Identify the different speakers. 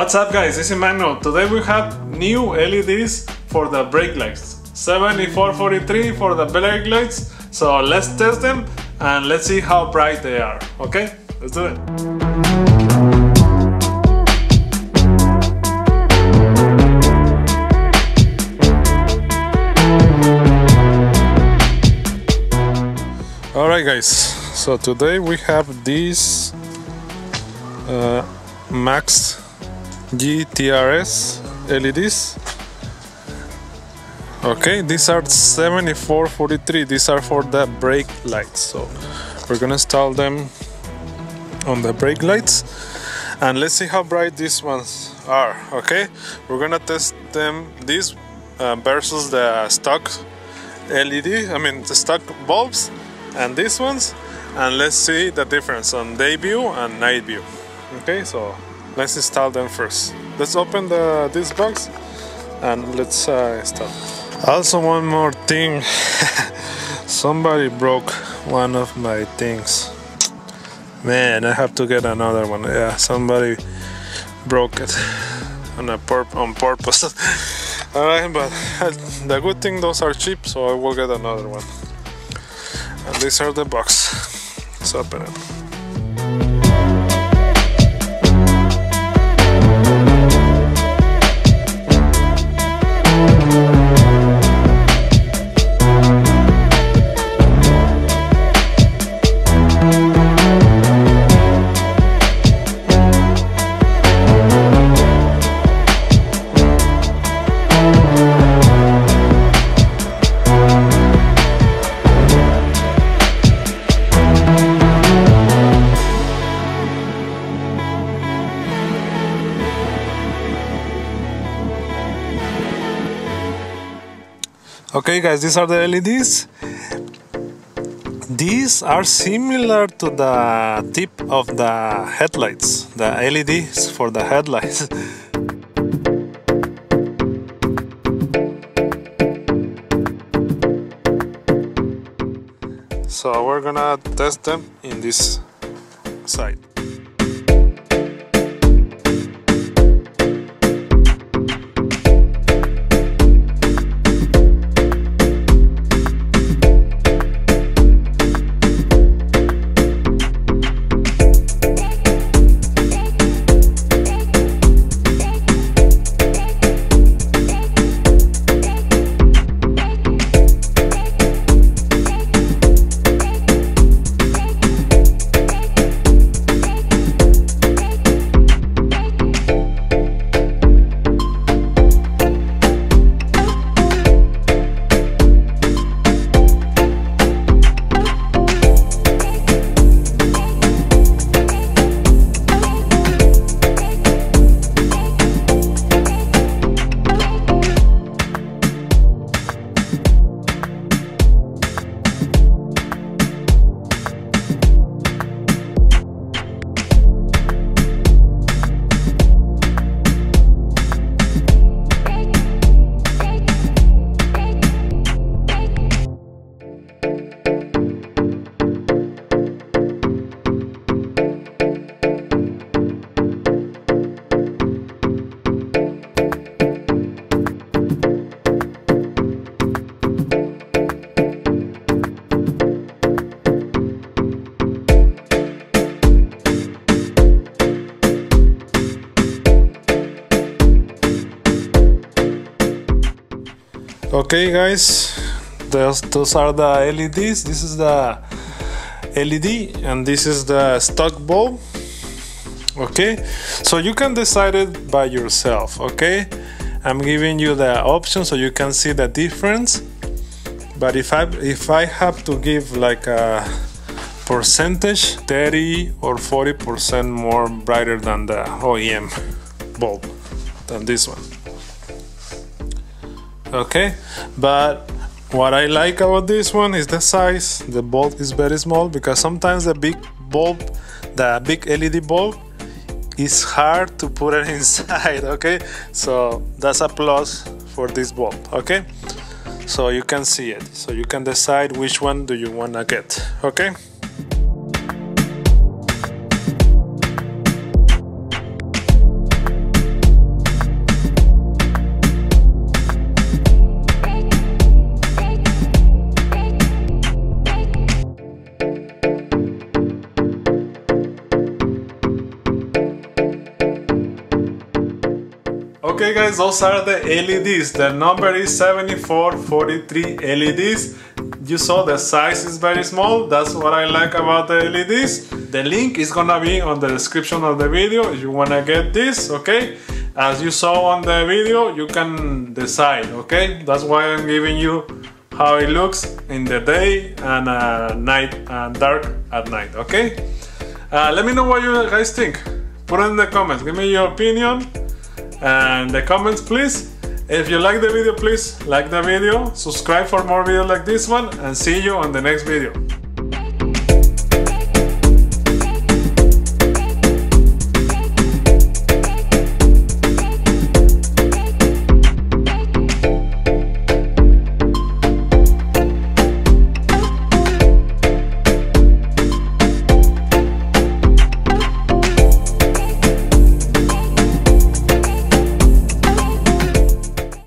Speaker 1: What's up guys, this is Emmanuel. Today we have new LEDs for the brake lights. 7443 for the brake lights. So let's test them and let's see how bright they are. Okay, let's do it. Alright guys, so today we have these MAXGTRS LEDs. Okay, these are 7443. These are for the brake lights. So we're gonna install them on the brake lights and let's see how bright these ones are. Okay, we're gonna test them these versus the stock LED. I mean the stock bulbs and these ones, and let's see the difference on day view and night view. Okay, so let's install them first. Let's open this box and let's install. Also, one more thing. Somebody broke one of my things. Man, I have to get another one. Yeah, somebody broke it on purpose. Alright, but the good thing, those are cheap, so I will get another one. And these are the box. Let's open it. Okay guys, these are the LEDs. These are similar to the tip of the headlights, the LEDs for the headlights. So we're gonna test them in this side. Okay guys, those are the LEDs. This is the LED and this is the stock bulb. Okay, so you can decide it by yourself. Okay, I'm giving you the option so you can see the difference. But if I have to give like a percentage, 30 or 40% more brighter than the OEM bulb, than this one. Okay, but what I like about this one is the size. The bulb is very small because sometimes the big bulb, the big LED bulb, is hard to put it inside. Okay, so that's a plus for this bulb. Okay, so you can see it, so you can decide which one do you want to get. Okay. Okay guys, those are the LEDs. The number is 7443 LEDs. You saw the size is very small. That's what I like about the LEDs. The link is gonna be on the description of the video if you wanna get this, okay? As you saw on the video, you can decide, okay? That's why I'm giving you how it looks in the day and night and dark at night, okay? Let me know what you guys think. Put it in the comments. Give me your opinion and the comments, please. If you like the video, please like the video, subscribe for more videos like this one, and see you on the next video.